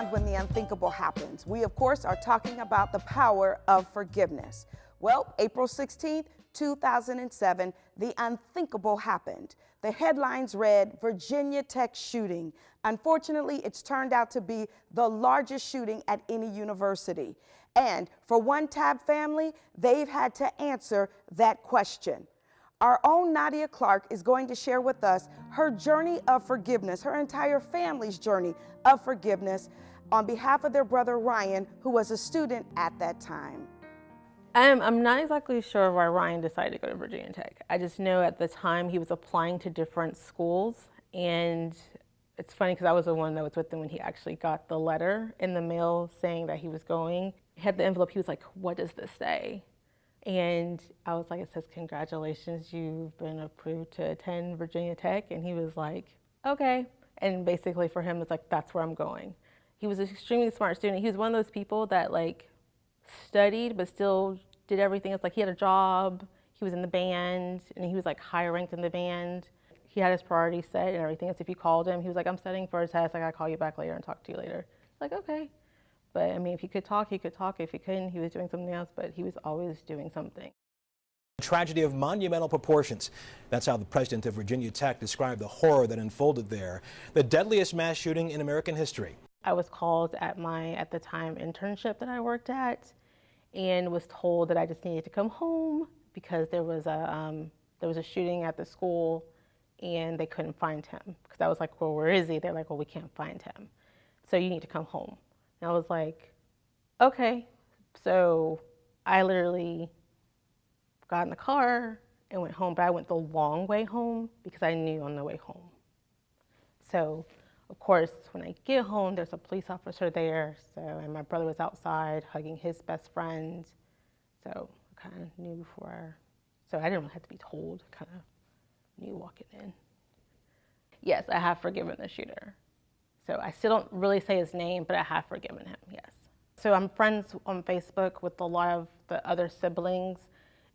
around when the unthinkable happens. We, of course, are talking about the power of forgiveness. Well, April 16th, 2007, the unthinkable happened. The headlines read, Virginia Tech shooting. Unfortunately, it's turned out to be the largest shooting at any university. And for one Tab family, they've had to answer that question. Our own Nadia Clark is going to share with us her journey of forgiveness, her entire family's journey of forgiveness on behalf of their brother Ryan, who was a student at that time. I'm not exactly sure why Ryan decided to go to Virginia Tech. I just know at the time he was applying to different schools, and it's funny because I was the one that was with him when he actually got the letter in the mail saying that he was going. He had the envelope, he was like, "What does this say?" And I was like, "It says, congratulations, you've been approved to attend Virginia Tech." And he was like, "Okay." And basically for him, it's like, that's where I'm going. He was an extremely smart student. He was one of those people that like studied, but still did everything. It's like he had a job, he was in the band, and he was like higher ranked in the band. He had his priorities set and everything. So if you called him, he was like, "I'm studying for a test, I gotta call you back later and talk to you later." Like, okay. But I mean, if he could talk, he could talk. If he couldn't, he was doing something else, but he was always doing something. A tragedy of monumental proportions. That's how the president of Virginia Tech described the horror that unfolded there. The deadliest mass shooting in American history. I was called at my, at the time, internship that I worked at, and was told that I just needed to come home because there was a shooting at the school and they couldn't find him. Because I was like, "Well, where is he?" They're like, "Well, we can't find him, so you need to come home." And I was like, okay. So I literally got in the car and went home, but I went the long way home because I knew on the way home. So of course, when I get home, there's a police officer there. So, and my brother was outside hugging his best friend. So I kind of knew before, so I didn't really have to be told, kind of knew walking in. Yes, I have forgiven the shooter. So I still don't really say his name, but I have forgiven him, yes. So I'm friends on Facebook with a lot of the other siblings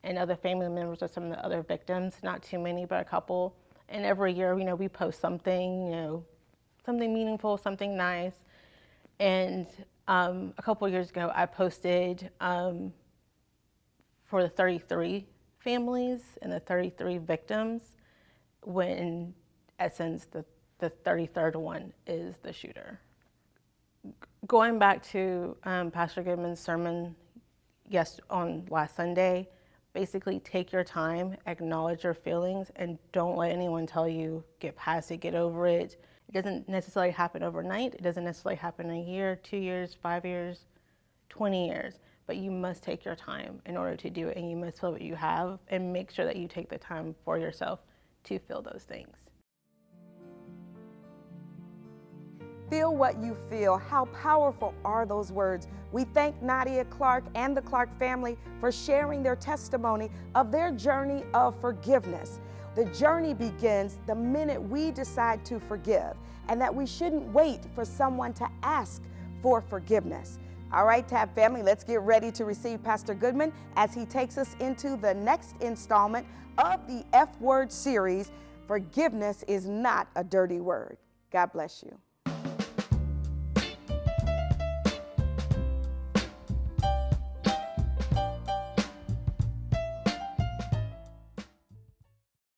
and other family members of some of the other victims, not too many, but a couple. And every year, you know, we post something, something meaningful, something nice. And a couple years ago, I posted for the 33 families and the 33 victims, when in essence, the 33rd one is the shooter. Going back to Pastor Goodman's sermon on last Sunday, basically take your time, acknowledge your feelings, and don't let anyone tell you, get past it, get over it. It doesn't necessarily happen overnight. It doesn't necessarily happen in a year, 2 years, 5 years, 20 years. But you must take your time in order to do it, and you must feel what you have, and make sure that you take the time for yourself to feel those things. Feel what you feel. How powerful are those words? We thank Nadia Clark and the Clark family for sharing their testimony of their journey of forgiveness. The journey begins the minute we decide to forgive, and that we shouldn't wait for someone to ask for forgiveness. All right, Tab family, let's get ready to receive Pastor Goodman as he takes us into the next installment of the F Word series, Forgiveness is Not a Dirty Word. God bless you.